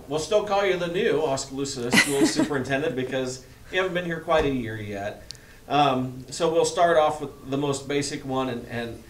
we'll still call you the new Oskaloosa School Superintendent because you haven't been here quite a year yet. So we'll start off with the most basic one and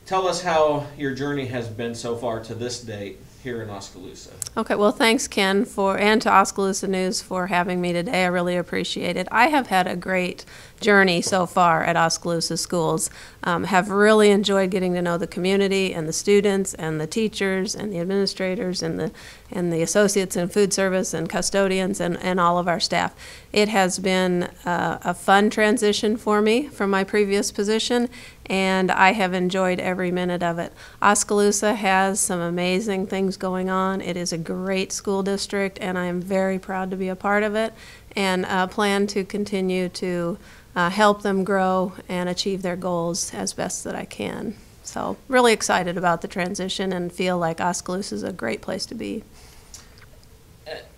tell us how your journey has been so far to this date here in Oskaloosa. Okay, well, thanks, Ken, and to Oskaloosa News for having me today. I really appreciate it. I have had a great journey so far at Oskaloosa Schools. Have really enjoyed getting to know the community and the students and the teachers and the administrators and the associates in food service and custodians and all of our staff. It has been a fun transition for me from my previous position, and I have enjoyed every minute of it. Oskaloosa has some amazing things going on. It is a great school district, and I am very proud to be a part of it, and plan to continue to help them grow and achieve their goals as best that I can. So really excited about the transition and feel like Oskaloosa is a great place to be.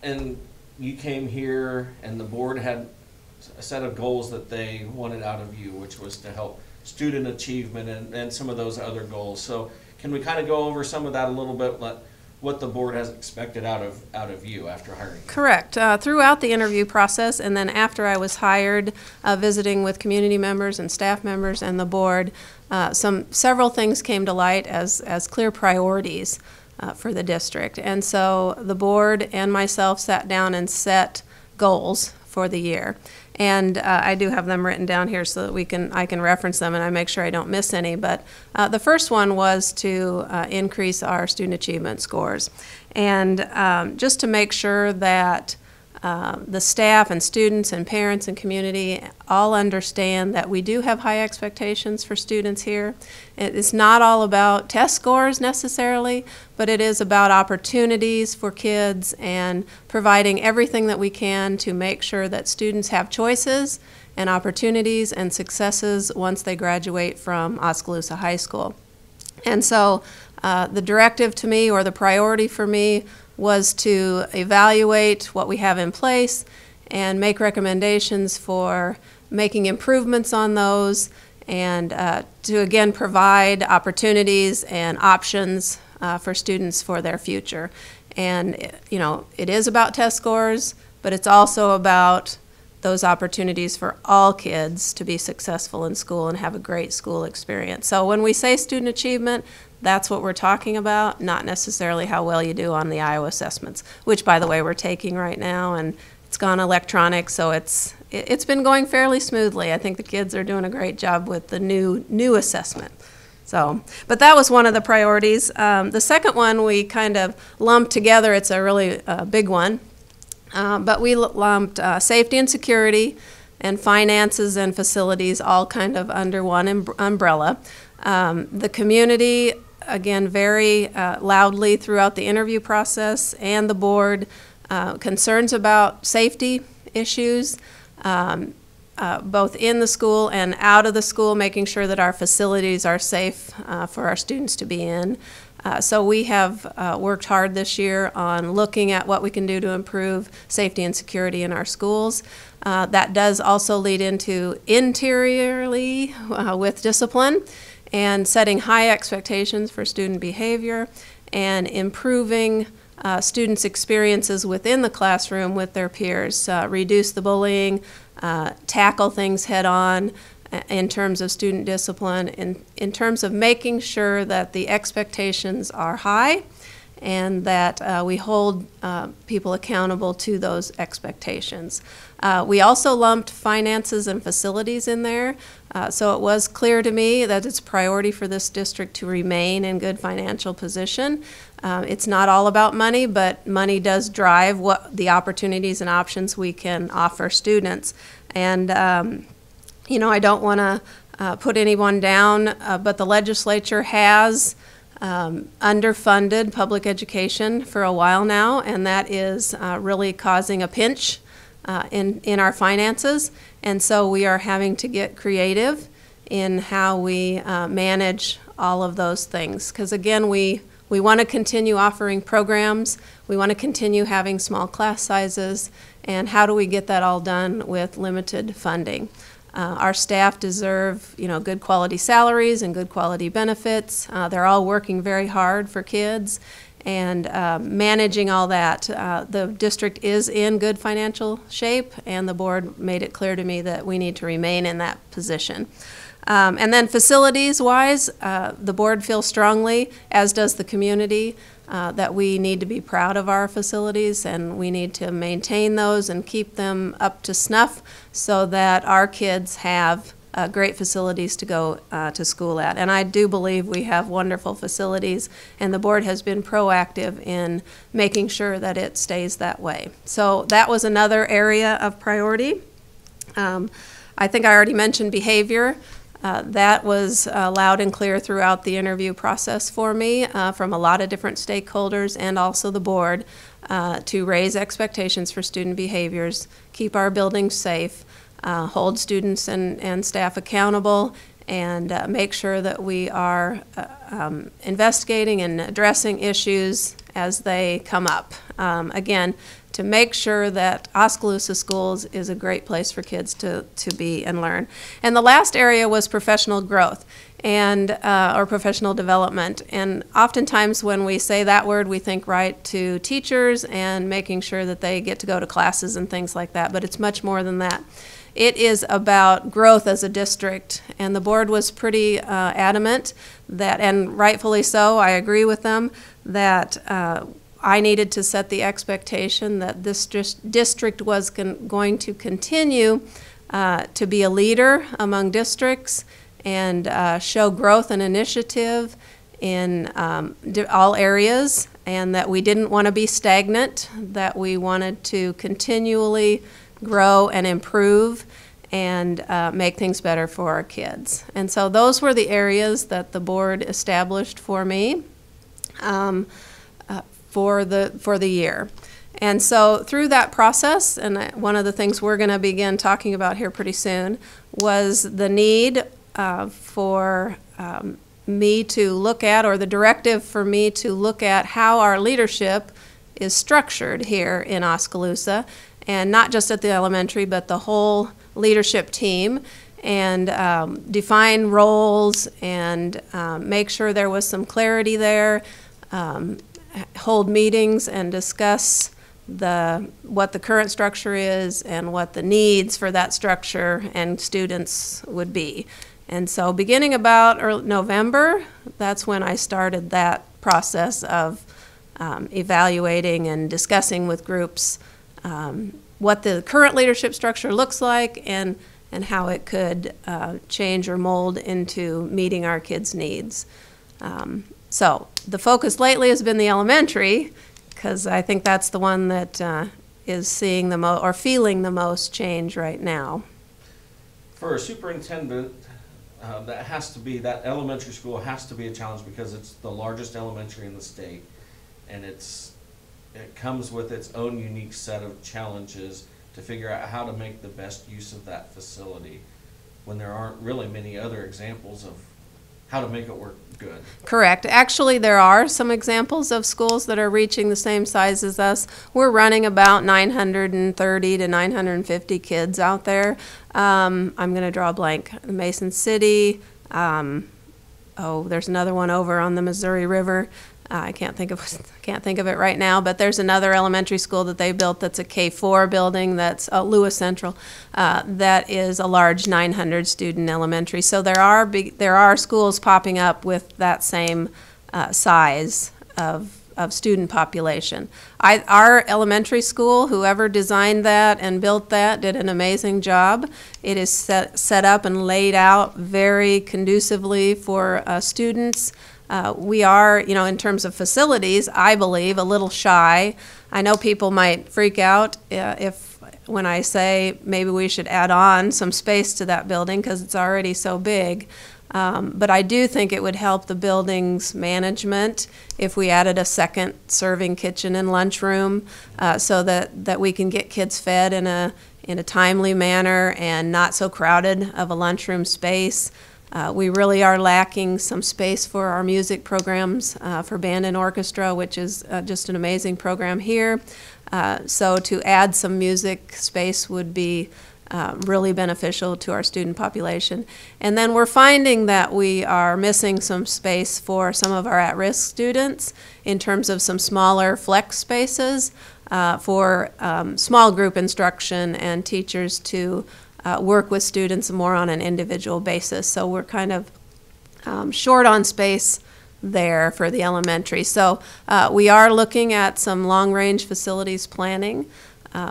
And you came here and the board had a set of goals that they wanted out of you, which was to help student achievement and some of those other goals. So can we kind of go over some of that a little bit, what the board has expected out of you after hiring you? Correct. Throughout the interview process and then after I was hired, visiting with community members and staff members and the board, several things came to light as clear priorities for the district. And so the board and myself sat down and set goals for the year. And I do have them written down here so that I can reference them and I make sure I don't miss any. But the first one was to increase our student achievement scores. And just to make sure that the staff and students and parents and community all understand that we do have high expectations for students here. It's not all about test scores necessarily, but it is about opportunities for kids and providing everything that we can to make sure that students have choices and opportunities and successes once they graduate from Oskaloosa High School. And so the directive to me, or the priority for me, was to evaluate what we have in place and make recommendations for making improvements on those, and to again provide opportunities and options for students for their future. And you know, it is about test scores, but it's also about those opportunities for all kids to be successful in school and have a great school experience. So when we say student achievement, that's what we're talking about, not necessarily how well you do on the Iowa assessments, which, by the way, we're taking right now, and it's gone electronic, so it's been going fairly smoothly. I think the kids are doing a great job with the new assessment. So, but that was one of the priorities. The second one we kind of lumped together. It's a really big one, but we lumped safety and security and finances and facilities all kind of under one umbrella. The community, again, very loudly throughout the interview process, and the board, concerns about safety issues, both in the school and out of the school, making sure that our facilities are safe for our students to be in. So we have worked hard this year on looking at what we can do to improve safety and security in our schools. That does also lead into interiorly with discipline, and setting high expectations for student behavior and improving students' experiences within the classroom with their peers, reduce the bullying, tackle things head on in terms of student discipline, in terms of making sure that the expectations are high and that we hold people accountable to those expectations. We also lumped finances and facilities in there, so it was clear to me that it's a priority for this district to remain in good financial position. It's not all about money, but money does drive what the opportunities and options we can offer students. And you know, I don't want to put anyone down, but the legislature has underfunded public education for a while now, and that is really causing a pinch in our finances. And so we are having to get creative in how we manage all of those things. Because again, we want to continue offering programs, we want to continue having small class sizes, and how do we get that all done with limited funding? Our staff deserve, you know, good quality salaries and good quality benefits. They're all working very hard for kids, and managing all that. The district is in good financial shape, and the board made it clear to me that we need to remain in that position. And then facilities-wise, the board feels strongly, as does the community, that we need to be proud of our facilities, and we need to maintain those and keep them up to snuff so that our kids have great facilities to go to school at. And I do believe we have wonderful facilities, and the board has been proactive in making sure that it stays that way. So that was another area of priority. I think I already mentioned behavior. That was loud and clear throughout the interview process for me from a lot of different stakeholders and also the board to raise expectations for student behaviors, keep our buildings safe, hold students and staff accountable, and make sure that we are investigating and addressing issues as they come up. Again, to make sure that Oskaloosa Schools is a great place for kids to be and learn. And the last area was professional growth and or professional development. And oftentimes when we say that word, we think right to teachers and making sure that they get to go to classes and things like that, but it's much more than that. It is about growth as a district, and the board was pretty adamant that, and rightfully so, I agree with them, that I needed to set the expectation that this district was going to continue to be a leader among districts and show growth and initiative in all areas, and that we didn't want to be stagnant, that we wanted to continually grow and improve and make things better for our kids. And so those were the areas that the board established for me for the year. And so through that process, and one of the things we're going to begin talking about here pretty soon, was the need for me to look at, or the directive for me to look at how our leadership is structured here in Oskaloosa, and not just at the elementary, but the whole leadership team, and define roles and make sure there was some clarity there, hold meetings and discuss what the current structure is and what the needs for that structure and students would be. And so beginning about early November, that's when I started that process of evaluating and discussing with groups what the current leadership structure looks like and how it could change or mold into meeting our kids' needs. So the focus lately has been the elementary, because I think that's the one that is seeing the most or feeling the most change right now. For a superintendent, that elementary school has to be a challenge because it's the largest elementary in the state, and it comes with its own unique set of challenges to figure out how to make the best use of that facility when there aren't really many other examples of how to make it work good. Correct. Actually, there are some examples of schools that are reaching the same size as us. We're running about 930 to 950 kids out there. I'm going to draw a blank. Mason City. There's another one over on the Missouri River. I can't think of it right now, but there's another elementary school that they built that's a K-4 building, that's Lewis Central, that is a large 900 student elementary. So there are schools popping up with that same size of student population. Our elementary school, whoever designed that and built that, did an amazing job. It is set up and laid out very conducively for students. We are, in terms of facilities, I believe, a little shy. I know people might freak out when I say maybe we should add on some space to that building because it's already so big. But I do think it would help the building's management if we added a second serving kitchen and lunchroom so that we can get kids fed in a timely manner and not so crowded of a lunchroom space. We really are lacking some space for our music programs for band and orchestra, which is just an amazing program here. So to add some music space would be really beneficial to our student population. And then we're finding that we are missing some space for some of our at-risk students, in terms of some smaller flex spaces for small group instruction and teachers to work with students more on an individual basis. So we're kind of short on space there for the elementary. So we are looking at some long-range facilities planning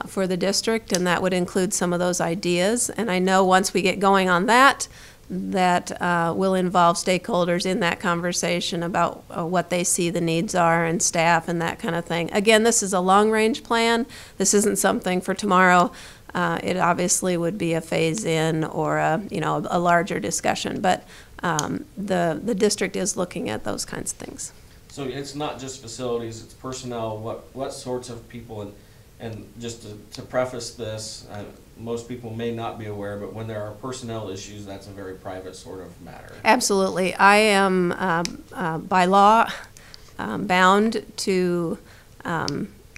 for the district, and that would include some of those ideas. And I know once we get going on that, that will involve stakeholders in that conversation about what they see the needs are and staff and that kind of thing. Again, this is a long-range plan. This isn't something for tomorrow. It obviously would be a phase-in or a larger discussion, but the district is looking at those kinds of things. So it's not just facilities, it's personnel. What sorts of people, and just to preface this, most people may not be aware, but when there are personnel issues, that's a very private sort of matter. Absolutely. I am by law bound to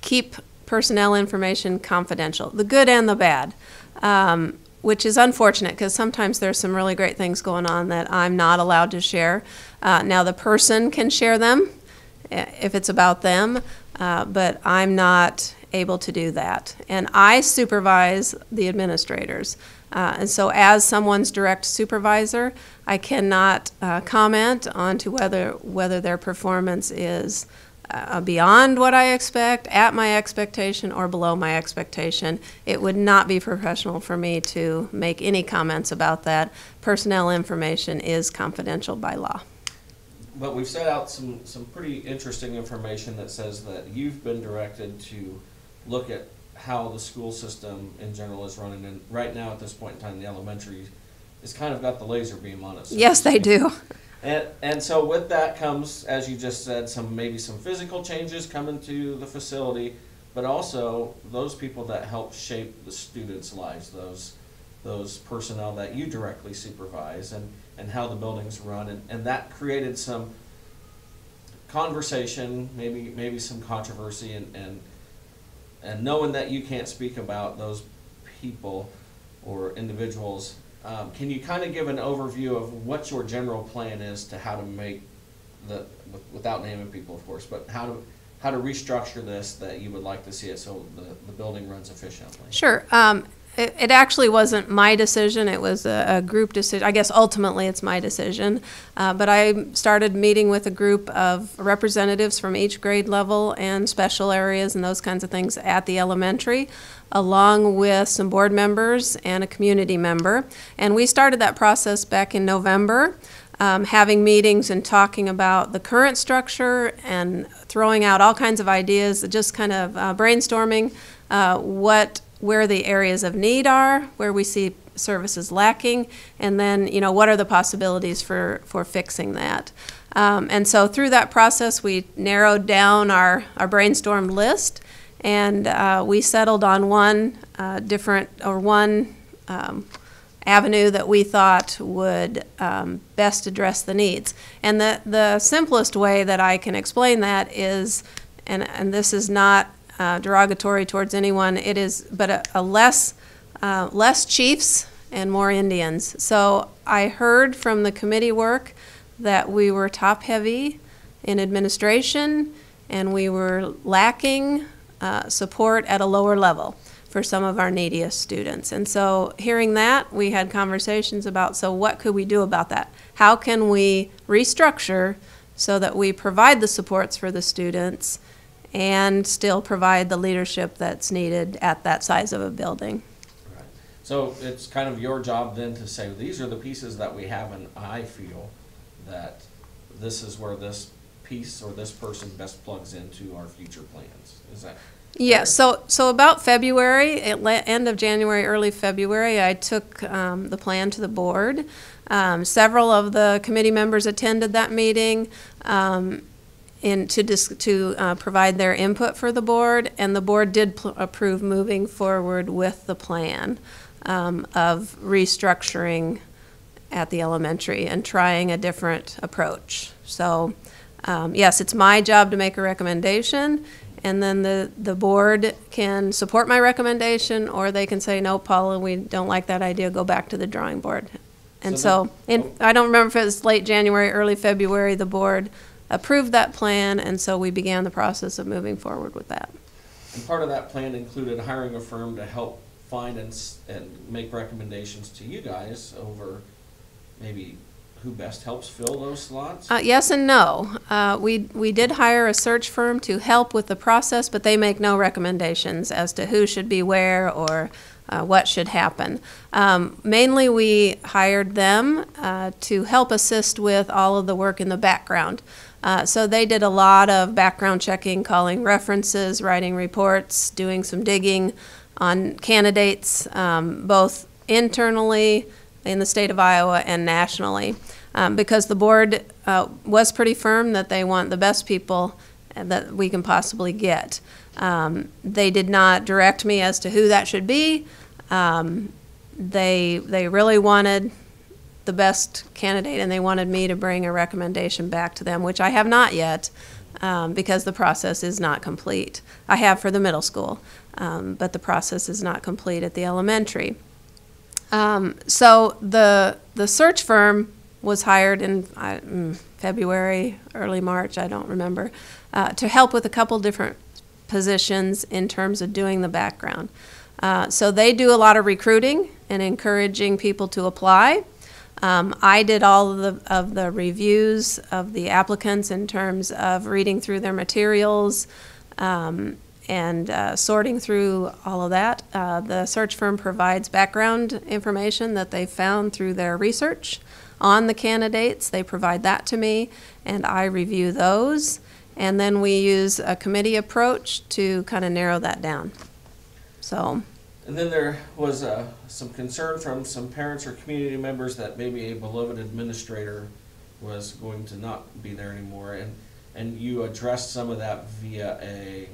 keep personnel information confidential, the good and the bad, which is unfortunate because sometimes there's some really great things going on that I'm not allowed to share. Now the person can share them if it's about them, but I'm not able to do that. And I supervise the administrators. And so as someone's direct supervisor, I cannot comment on to whether their performance is beyond what I expect, at my expectation, or below my expectation. It would not be professional for me to make any comments about that. Personnel information is confidential by law. But we've set out some pretty interesting information that says that you've been directed to look at how the school system in general is running. And right now, at this point in time, the elementary has kind of got the laser beam on it. So yes, they do. And so with that comes, as you just said, maybe some physical changes coming to the facility, but also those people that help shape the students' lives, those personnel that you directly supervise, and how the buildings run, and that created some conversation, maybe some controversy, and knowing that you can't speak about those people or individuals, can you kind of give an overview of what your general plan is to how to make without naming people, of course, but how to restructure this that you would like to see it so the building runs efficiently? Sure. It actually wasn't my decision. It was a group decision. I guess ultimately it's my decision. But I started meeting with a group of representatives from each grade level and special areas and those kinds of things at the elementary, along with some board members and a community member. And we started that process back in November, having meetings and talking about the current structure and throwing out all kinds of ideas, just kind of brainstorming where the areas of need are, where we see services lacking, and then, what are the possibilities for fixing that. And so through that process, we narrowed down our brainstorm list, and we settled on one avenue that we thought would best address the needs. And the simplest way that I can explain that is, and this is not derogatory towards anyone, it is but a less chiefs and more Indians. So I heard from the committee work that we were top heavy in administration and we were lacking support at a lower level for some of our neediest students. And so hearing that, we had conversations about, so what could we do about that? How can we restructure so that we provide the supports for the students and still provide the leadership that's needed at that size of a building? Right. So it's kind of your job then to say, these are the pieces that we have, and I feel that this is where this piece or this person best plugs into our future plans. Is that? Yes, so about February, end of January, early February, I took the plan to the board. Several of the committee members attended that meeting to provide their input for the board, and the board did approve moving forward with the plan of restructuring at the elementary and trying a different approach. So yes, it's my job to make a recommendation, and then the board can support my recommendation, or they can say, no, Paula, we don't like that idea, go back to the drawing board. And I don't remember if it was late January, early February, the board approved that plan, and so we began the process of moving forward with that. And part of that plan included hiring a firm to help find and make recommendations to you guys over maybe who best helps fill those slots? Yes and no. We did hire a search firm to help with the process, but they make no recommendations as to who should be where or what should happen. Mainly we hired them to help assist with all of the work in the background. So they did a lot of background checking, calling references, writing reports, doing some digging on candidates, both internally in the state of Iowa and nationally, because the board was pretty firm that they want the best people that we can possibly get. They did not direct me as to who that should be. They really wanted the best candidate, and they wanted me to bring a recommendation back to them, which I have not yet, because the process is not complete. I have for the middle school, but the process is not complete at the elementary. So the search firm was hired in February, early March, I don't remember, to help with a couple different positions in terms of doing the background. So they do a lot of recruiting and encouraging people to apply. I did all of the reviews of the applicants in terms of reading through their materials, and sorting through all of that. The search firm provides background information that they found through their research on the candidates. They provide that to me, and I review those. And then we use a committee approach to kind of narrow that down. So. And then there was some concern from some parents or community members that maybe a beloved administrator was going to not be there anymore, and you addressed some of that via a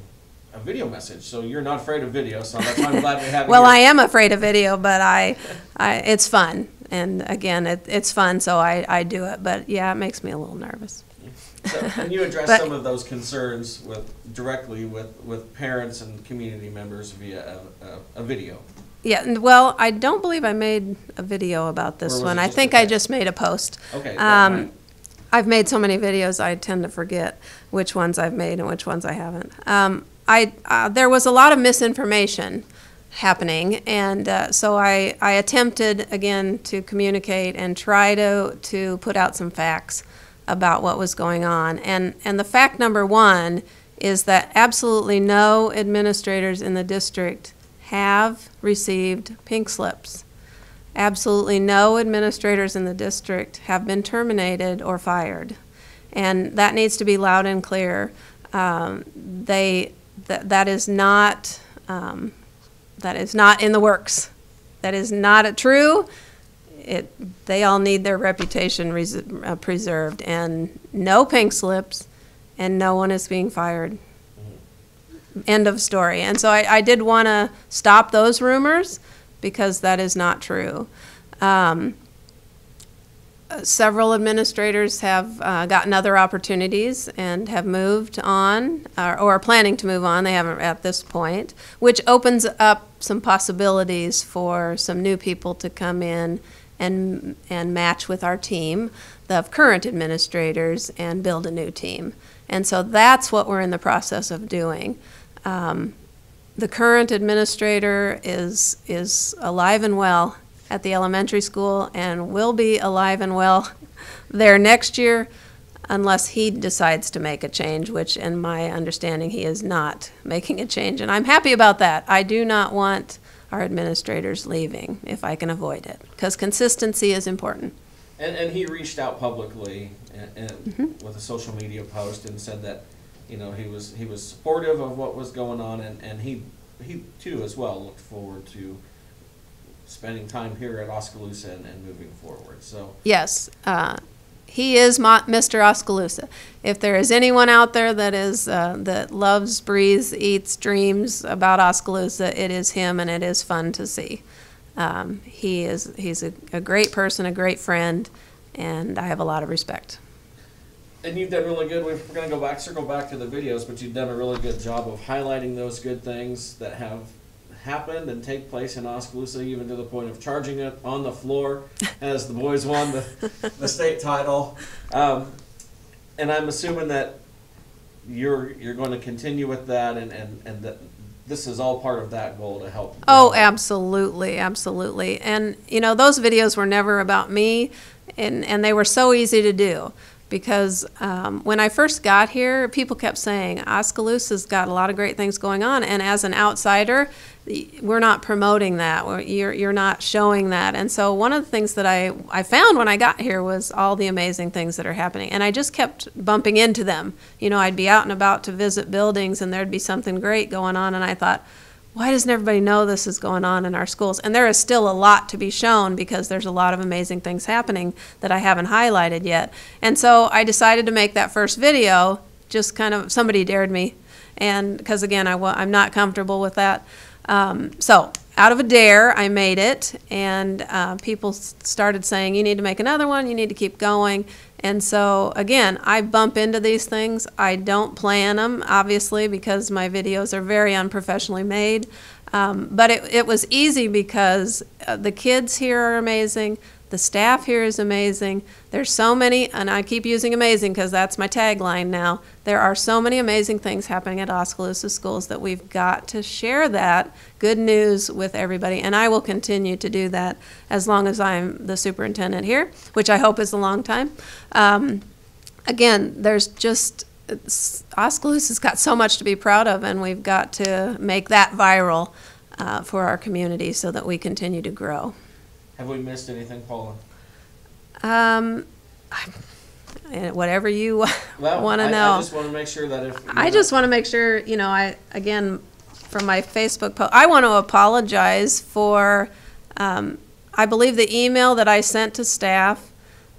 video message. So you're not afraid of video, so that's why I'm glad we have you. Well, I am afraid of video, but it's fun. And again, it's fun, so I do it. But yeah, it makes me a little nervous. So, and you addressed some of those concerns directly with parents and community members via a video. Yeah, well, I don't believe I made a video about this one. I think I just made a post. Okay. I've made so many videos, I tend to forget which ones I've made and which ones I haven't. There was a lot of misinformation happening, and so I attempted again to communicate and try to put out some facts about what was going on. And the fact number one is that absolutely no administrators in the district have received pink slips. Absolutely no administrators in the district have been terminated or fired. And that needs to be loud and clear. That is not in the works. That is not true. They all need their reputation preserved, and no pink slips, and no one is being fired. End of story. And so I did want to stop those rumors, because that is not true. Several administrators have gotten other opportunities and have moved on, or are planning to move on. They haven't at this point, which opens up some possibilities for some new people to come in and match with our team of current administrators and build a new team. And so that's what we're in the process of doing. The current administrator is alive and well at the elementary school and will be alive and well there next year, unless he decides to make a change, which in my understanding he is not making a change. And I'm happy about that. I do not want our administrators leaving if I can avoid it, because consistency is important. And he reached out publicly and with a social media post and said that, you know, he was supportive of what was going on, and he too as well looked forward to spending time here at Oskaloosa and moving forward. So yes, he is Mr. Oskaloosa. If there is anyone out there that is that loves, breathes, eats, dreams about Oskaloosa, it is him, and it is fun to see. He's a great person, a great friend, and I have a lot of respect. And you've done really good. We're going to circle back to the videos, but you've done a really good job of highlighting those good things that have happened and take place in Oskaloosa, even to the point of charging it on the floor as the boys won the state title. And I'm assuming that you're going to continue with that, and that this is all part of that goal to help. Oh, absolutely, absolutely. And, you know, those videos were never about me, and they were so easy to do. Because when I first got here, people kept saying, Oskaloosa's got a lot of great things going on, and as an outsider, we're not promoting that. You're not showing that. And so one of the things that I found when I got here was all the amazing things that are happening. And I just kept bumping into them. You know, I'd be out and about to visit buildings, and there'd be something great going on, and I thought, why doesn't everybody know this is going on in our schools? And there is still a lot to be shown, because there's a lot of amazing things happening that I haven't highlighted yet. And so I decided to make that first video, just kind of, somebody dared me. And because again, I'm not comfortable with that. So out of a dare, I made it, and people started saying, you need to make another one, you need to keep going. And so, again, I bump into these things. I don't plan them, obviously, because my videos are very unprofessionally made. But it was easy because the kids here are amazing. The staff here is amazing. There's so many, and I keep using amazing because that's my tagline now. There are so many amazing things happening at Oskaloosa schools that we've got to share that good news with everybody. And I will continue to do that as long as I'm the superintendent here, which I hope is a long time. Again, there's just, Oskaloosa's got so much to be proud of, and we've got to make that viral for our community so that we continue to grow. Have we missed anything, Paula? Whatever you want to know. I just want to make sure that if... I just want to make sure, you know, again, from my Facebook post, I want to apologize for, I believe the email that I sent to staff,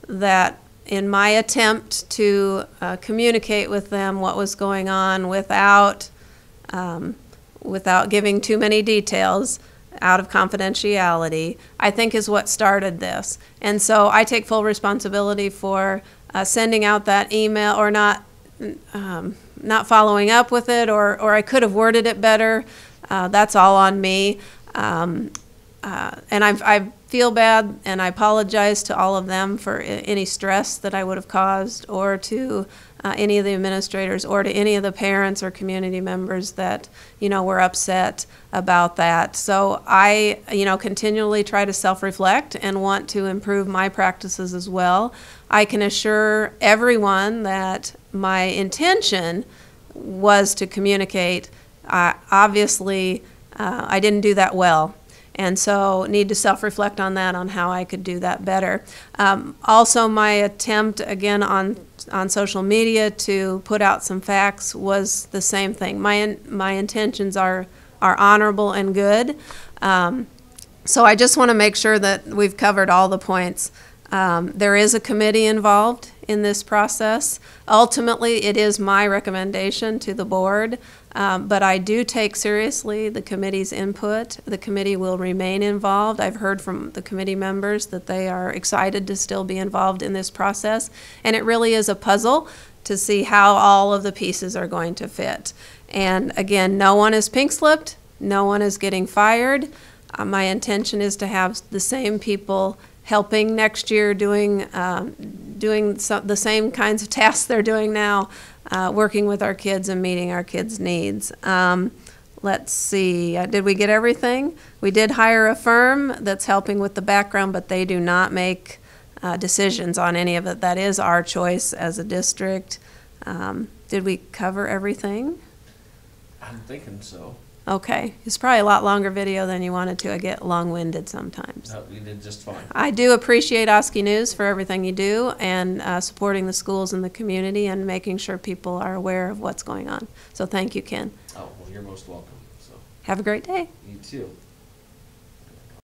that in my attempt to communicate with them what was going on without giving too many details, out of confidentiality, I think is what started this. And so I take full responsibility for sending out that email, or not following up with it, or I could have worded it better. That's all on me. And I feel bad, and I apologize to all of them for any stress that I would have caused, or to any of the administrators, or to any of the parents or community members that, you know, were upset about that. So I, you know, continually try to self-reflect and want to improve my practices as well. I can assure everyone that my intention was to communicate. Obviously, I didn't do that well. And so need to self-reflect on that, on how I could do that better. Also, my attempt, again, on social media to put out some facts was the same thing. My intentions are honorable and good. So I just want to make sure that we've covered all the points. There is a committee involved in this process. Ultimately, it is my recommendation to the board, but I do take seriously the committee's input. The committee will remain involved. I've heard from the committee members that they are excited to still be involved in this process, and it really is a puzzle to see how all of the pieces are going to fit. And again, no one is pink-slipped, no one is getting fired. My intention is to have the same people helping next year, doing the same kinds of tasks they're doing now, working with our kids and meeting our kids' needs. Let's see, did we get everything? We did hire a firm that's helping with the background, but they do not make decisions on any of it. That is our choice as a district. Did we cover everything? I'm thinking so. Okay, it's probably a lot longer video than you wanted to. I get long-winded sometimes. No, you did just fine. I do appreciate Oski News for everything you do, and supporting the schools and the community, and making sure people are aware of what's going on. So thank you, Ken. Oh, well, you're most welcome. So have a great day. you too.